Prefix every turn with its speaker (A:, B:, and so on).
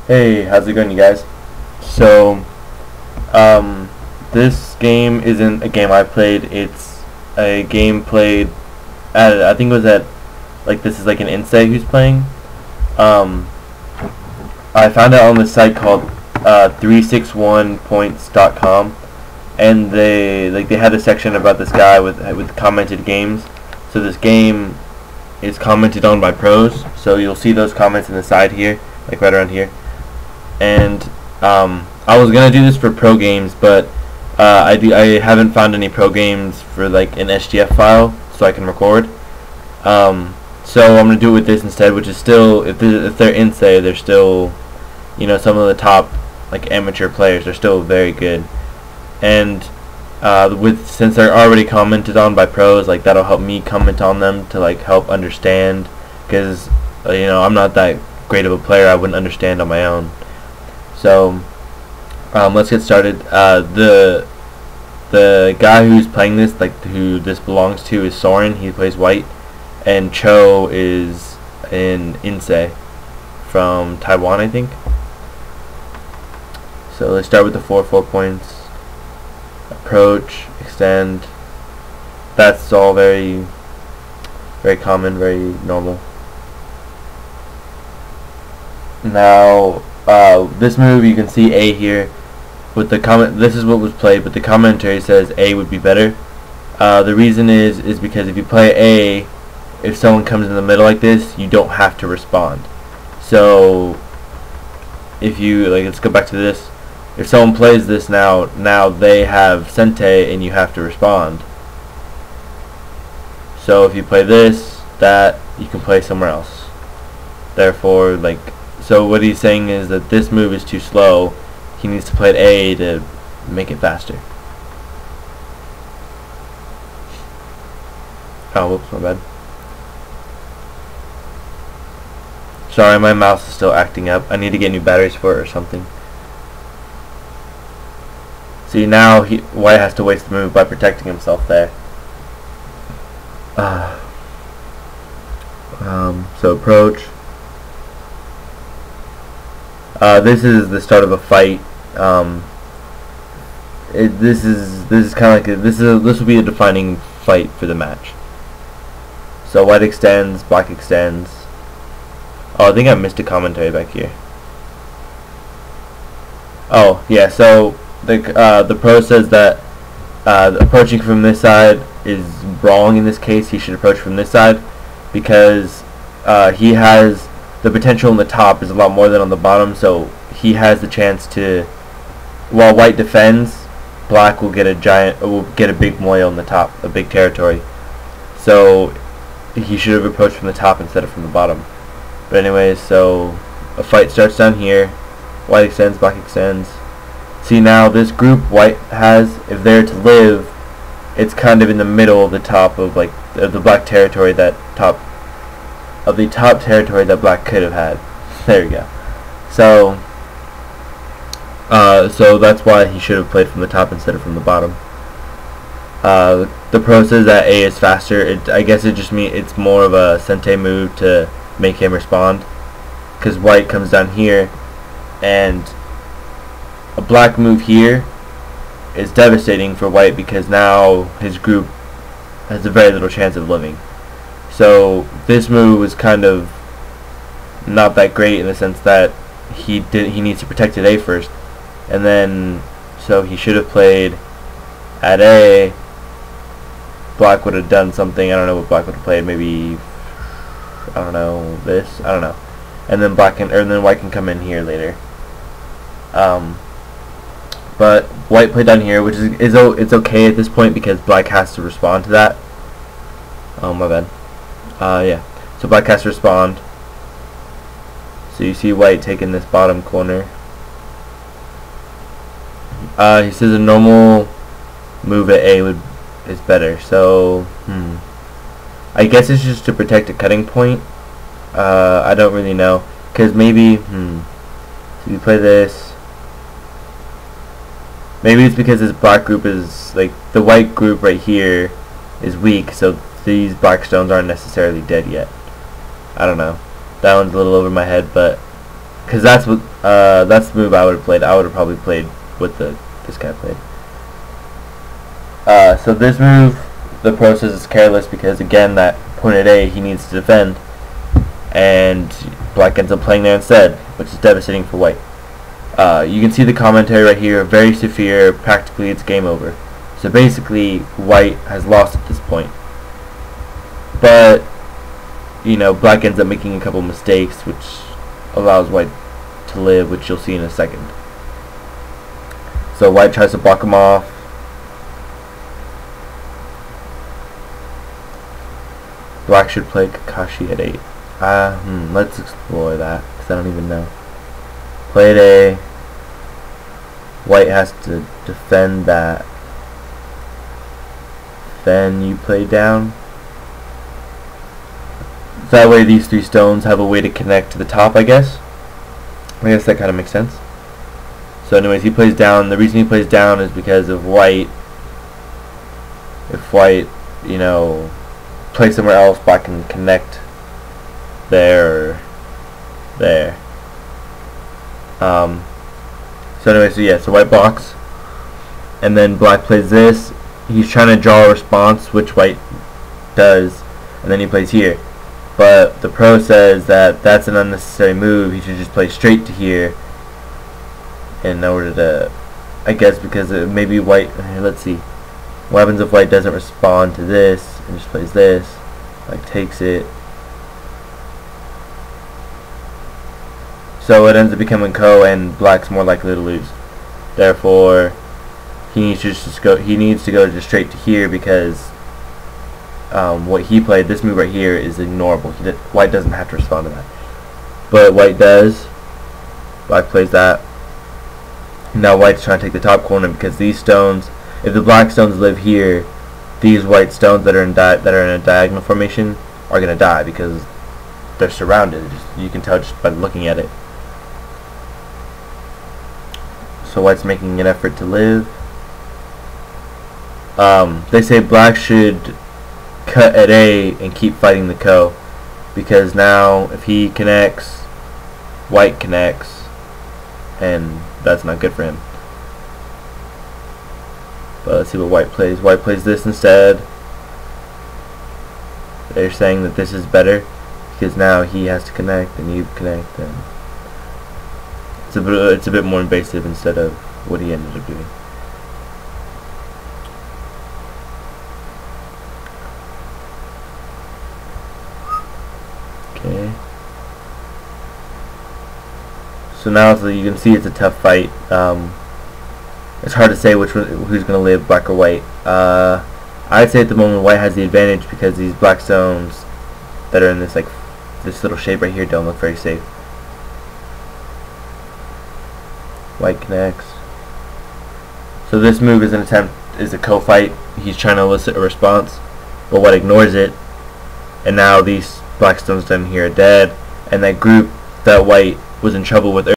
A: Hey, how's it going, you guys? So, this game isn't a game I played. It's a game played at, I think it was at, like, this is like an Insay who's playing. Um, I found it on this site called 361points.com, and they had a section about this guy with commented games. So this game is commented on by pros. So you'll see those comments in the side here, like right around here. And I was gonna do this for pro games, but I haven't found any pro games for like an SGF file, so I can record. So I'm gonna do it with this instead, which is still, if they're Insay, they're still, you know, some of the top like amateur players. They're still very good, and since they're already commented on by pros, like that'll help me comment on them to like help understand, because you know, I'm not that great of a player. I wouldn't understand on my own. So let's get started. The guy who's playing this, like who this belongs to, is Sorin. He plays white, and Cho is in Insay from Taiwan, I think. So let's start with the 4 points. Approach, extend. That's all very common, very normal. Now this move, you can see A here with the comment. This is what was played, but the commentary says A would be better. The reason is because if you play A, if someone comes in the middle like this, you don't have to respond. So if you, like, let's go back to this. If someone plays this now they have Sente and you have to respond. So if you play this, that, you can play somewhere else. Therefore, like, so what he's saying is that this move is too slow. He needs to play at A to make it faster. Oh, whoops, my bad. Sorry, my mouse is still acting up. I need to get new batteries for it or something. See, now White has to waste the move by protecting himself there. So approach. This is the start of a fight. This is kind of like this will be a defining fight for the match. So white extends, black extends. Oh, I think I missed a commentary back here. Oh yeah, so the pro says that approaching from this side is wrong in this case. He should approach from this side because he has the potential on the top is a lot more than on the bottom, so he has the chance to, while white defends, black will get a big moil on the top, a big territory. So he should have approached from the top instead of from the bottom. But anyways, so a fight starts down here. White extends, black extends. See, now this group white has, if they're to live, it's kind of in the middle of the top of like the black territory, the top territory that black could have had. There we go. So so that's why he should have played from the top instead of from the bottom. The pro says that A is faster. I guess it just means it's more of a Sente move to make him respond, because white comes down here, and a black move here is devastating for white because now his group has a very little chance of living. So this move was kind of not that great in the sense that he needs to protect at A first, and then so he should have played at A. Black would have done something. I don't know what black would have played. Maybe, I don't know, this. I don't know. And then white can come in here later. But white played down here, which is it's okay at this point because black has to respond to that. Oh, my bad. Yeah. So black has to respond. So you see white taking this bottom corner. He says a normal move at A is better. So I guess it's just to protect a cutting point. I don't really know, because maybe so you play this. Maybe it's because this black group is, like, the white group right here is weak, so these black stones aren't necessarily dead yet. I don't know. That one's a little over my head, but because that's the move I would have played. I would have probably played what this guy played. So this move, the pro says is careless because again that pawn at A he needs to defend, and black ends up playing there instead, which is devastating for white. You can see the commentary right here, very severe, practically it's game over. So basically white has lost at this point. But you know, black ends up making a couple mistakes which allows white to live, which you'll see in a second. So white tries to block him off. Black should play Kakashi at 8. Let's explore that, because I don't even know. Play at A. White has to defend that. Then you play down. So that way these 3 stones have a way to connect to the top, I guess. I guess that kind of makes sense. So anyways, he plays down. The reason he plays down is because of white. If white, you know, play somewhere else, black can connect there or there. So anyway, so white blocks, and then black plays this. He's trying to draw a response, which white does, and then he plays here. But the pro says that that's an unnecessary move. He should just play straight to here in order to, I guess, because maybe white. Let's see. What happens if white doesn't respond to this and just plays this? Like takes it. So it ends up becoming ko, and black's more likely to lose. Therefore, he needs to just go. He needs to go just straight to here because what he played, this move right here, is ignorable. White doesn't have to respond to that, but white does. Black plays that. Now white's trying to take the top corner because these stones, if the black stones live here, these white stones that are in a diagonal formation are gonna die because they're surrounded. You can tell just by looking at it. So white's making an effort to live. They say black should cut at A and keep fighting the ko, because now if he connects, white connects, and that's not good for him. But let's see what white plays. White plays this instead. They're saying that this is better because now he has to connect and you connect, and it's a bit more invasive instead of what he ended up doing. Okay. So now you can see it's a tough fight. It's hard to say who's going to live, black or white. I'd say at the moment white has the advantage because these black stones that are in this little shape right here don't look very safe. White connects. So this move is a ko fight. He's trying to elicit a response, but white ignores it, and now these black stones down here are dead, and that group that white was in trouble with